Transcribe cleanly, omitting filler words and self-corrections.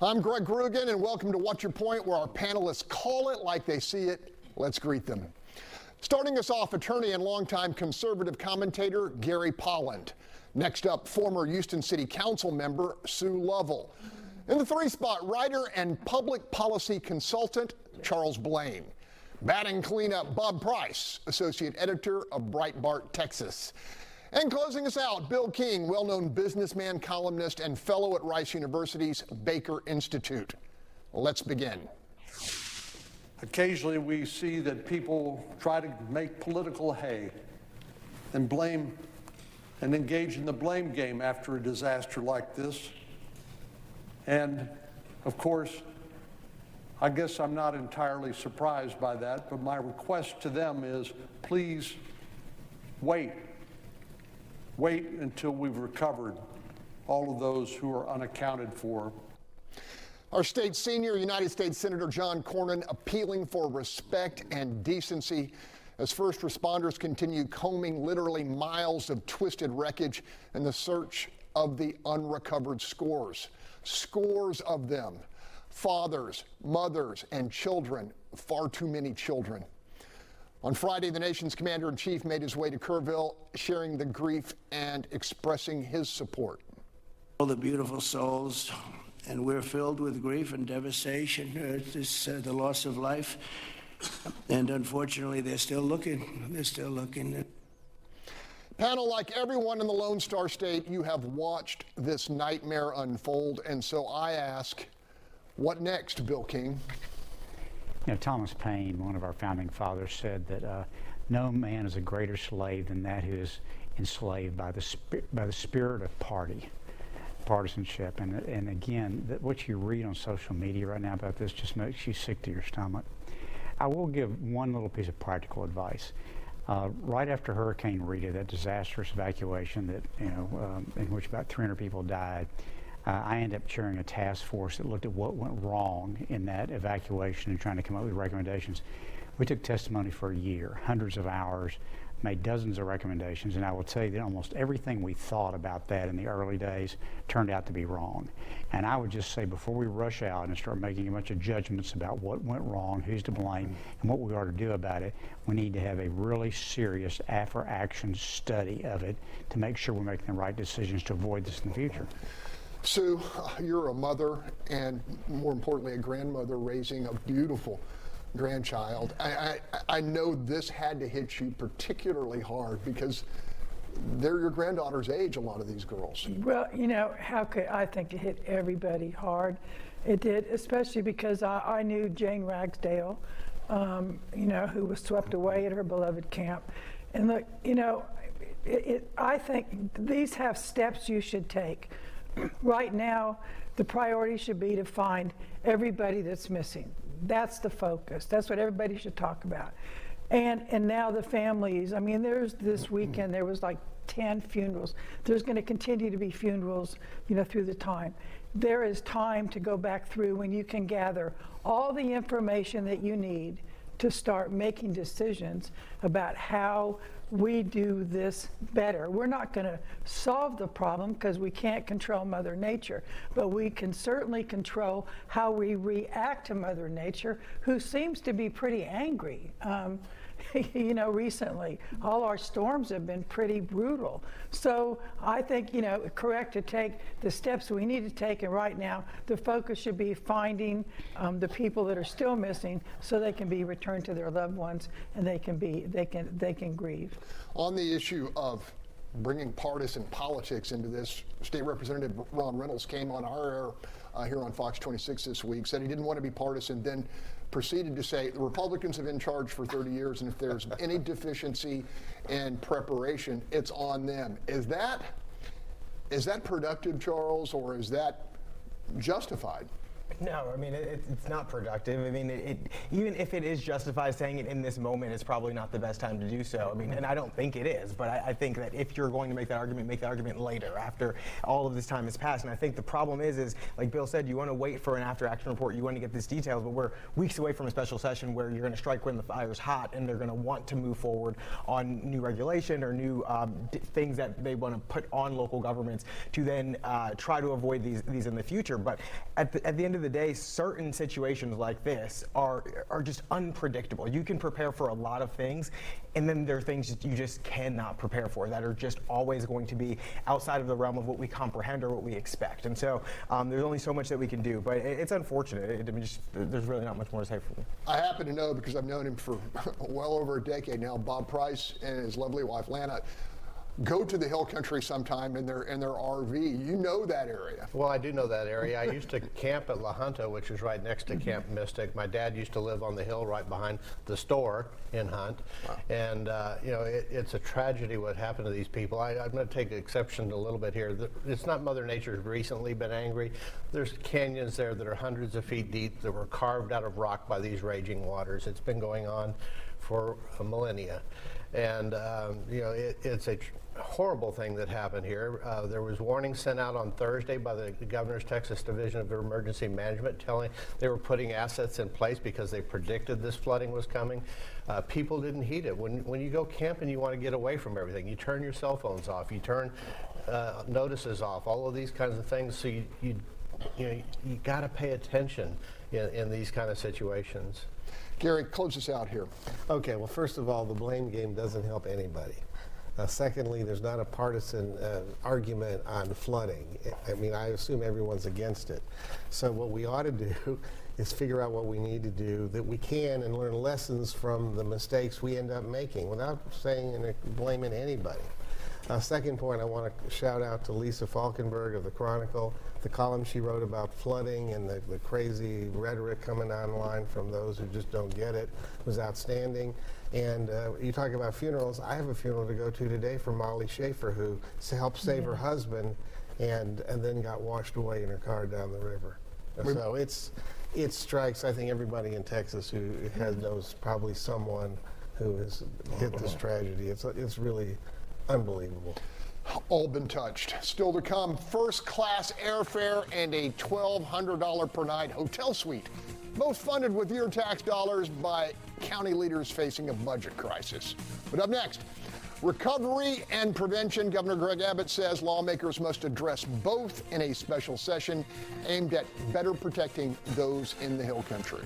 I'm Greg Grugan, and welcome to What's Your Point, where our panelists call it like they see it. Let's greet them. Starting us off, attorney and longtime conservative commentator Gary Polland. Next up, former Houston City Council member Sue Lovell. In the 3 spot, writer and public policy consultant Charles Blaine. Batting cleanup, Bob Price, associate editor of Breitbart, Texas. And closing us out, Bill King, well-known businessman, columnist, and fellow at Rice University's Baker Institute. Let's begin. Occasionally we see that people try to make political hay and blame and engage in the blame game after a disaster like this. And of course, I guess I'm not entirely surprised by that, but my request to them is please wait. Wait until we've recovered all of those who are unaccounted for. Our state senior United States Senator John Cornyn appealing for respect and decency as first responders continue combing literally miles of twisted wreckage in the search of the unrecovered scores. Scores of them. Fathers, mothers, and children. Far too many children. On Friday, the nation's commander-in-chief made his way to KRIV, sharing the grief and expressing his support. All the beautiful souls, and we're filled with grief and devastation. The loss of life, and unfortunately, they're still looking. They're still looking. Panel, like everyone in the Lone Star State, you have watched this nightmare unfold, and so I ask, what next, Bill King? You know, Thomas Paine, one of our founding fathers, said that no man is a greater slave than that who is enslaved by the spirit of partisanship. And again, what you read on social media right now about this just makes you sick to your stomach. I will give one little piece of practical advice. Right after Hurricane Rita, that disastrous evacuation that in which about 300 people died, I ended up chairing a task force that looked at what went wrong in that evacuation and trying to come up with recommendations. We took testimony for a year, hundreds of hours, made dozens of recommendations, and I will tell you that almost everything we thought about that in the early days turned out to be wrong. And I would just say, before we rush out and start making a bunch of judgments about what went wrong, who's to blame, and what we ought to do about it, we need to have a really serious after-action study of it to make sure we're making the right decisions to avoid this in the future. Sue, you're a mother and, more importantly, a grandmother raising a beautiful grandchild. I know this had to hit you particularly hard because they're your granddaughter's age, a lot of these girls. Well, you know, I think it hit everybody hard. It did, especially because I knew Jane Ragsdale, who was swept away at her beloved camp. And look, I think these have steps you should take. Right now, the priority should be to find everybody that's missing. That's the focus. That's what everybody should talk about. And now the families, I mean, this weekend, there was like 10 funerals. There's going to continue to be funerals, through the time. There is time to go back through when you can gather all the information that you need to start making decisions about how we do this better. We're not going to solve the problem because we can't control Mother Nature, but we can certainly control how we react to Mother Nature, who seems to be pretty angry. Recently, all our storms have been pretty brutal. So I think, correct to take the steps we need to take, and right now the focus should be finding the people that are still missing so they can be returned to their loved ones and they can grieve. On the issue of bringing partisan politics into this, State Representative Ron Reynolds came on our air here on Fox 26 this week, said he didn't want to be partisan, then proceeded to say the Republicans have been in charge for 30 years, and if there's any deficiency in preparation, it's on them. Is that productive, Charles, or is that justified? No, I mean, it's not productive. I mean, even if it is justified saying it in this moment, it's probably not the best time to do so. I mean, and I don't think it is, but I think that if you're going to make that argument later, after all of this time has passed. And I think the problem is like Bill said, you want to wait for an after-action report, you want to get these details, but we're weeks away from a special session where you're going to strike when the fire's hot, and they're going to want to move forward on new regulation or new things that they want to put on local governments to then try to avoid these in the future. But at the end of the day, certain situations like this are just unpredictable. You can prepare for a lot of things, and then there are things that you just cannot prepare for that are just always going to be outside of the realm of what we comprehend or what we expect. And so there's only so much that we can do, but it's unfortunate. There's really not much more to say for me. I happen to know, because I've known him for well over a decade now, Bob Price and his lovely wife Lana go to the hill country sometime in their RV. You know that area. Well, I do know that area. I used to camp at La Junta, which is right next to Camp Mystic. My dad used to live on the hill right behind the store in Hunt. Wow. And, you know, it's a tragedy what happened to these people. I'm going to take exception a little bit here. It's not Mother Nature's recently been angry. There's canyons there that are hundreds of feet deep that were carved out of rock by these raging waters. It's been going on for millennia. And, you know, it's a horrible thing that happened here. There was warning sent out on Thursday by the Governor's Texas Division of Emergency Management telling they were putting assets in place because they predicted this flooding was coming. People didn't heed it. When you go camping, you want to get away from everything. You turn your cell phones off. You turn notices off. All of these kinds of things. So you got to pay attention in these kind of situations. Gary, close us out here. Okay, well, first of all, the blame game doesn't help anybody. Secondly, there's not a partisan argument on flooding. I mean, I assume everyone's against it. So what we ought to do is figure out what we need to do that we can and learn lessons from the mistakes we end up making without saying and blaming anybody. Second point, I want to shout out to Lisa Falkenberg of the Chronicle. The column she wrote about flooding and the crazy rhetoric coming online from those who just don't get it was outstanding. And you talk about funerals. I have a funeral to go to today for Molly Schaefer, who helped save her husband and then got washed away in her car down the river. So it strikes, I think, everybody in Texas who knows probably someone who has hit this tragedy. It's really unbelievable. All been touched. Still to come, first-class airfare and a $1,200 per night hotel suite, both funded with your tax dollars by county leaders facing a budget crisis. But up next, recovery and prevention. Governor Greg Abbott says lawmakers must address both in a special session aimed at better protecting those in the Hill Country.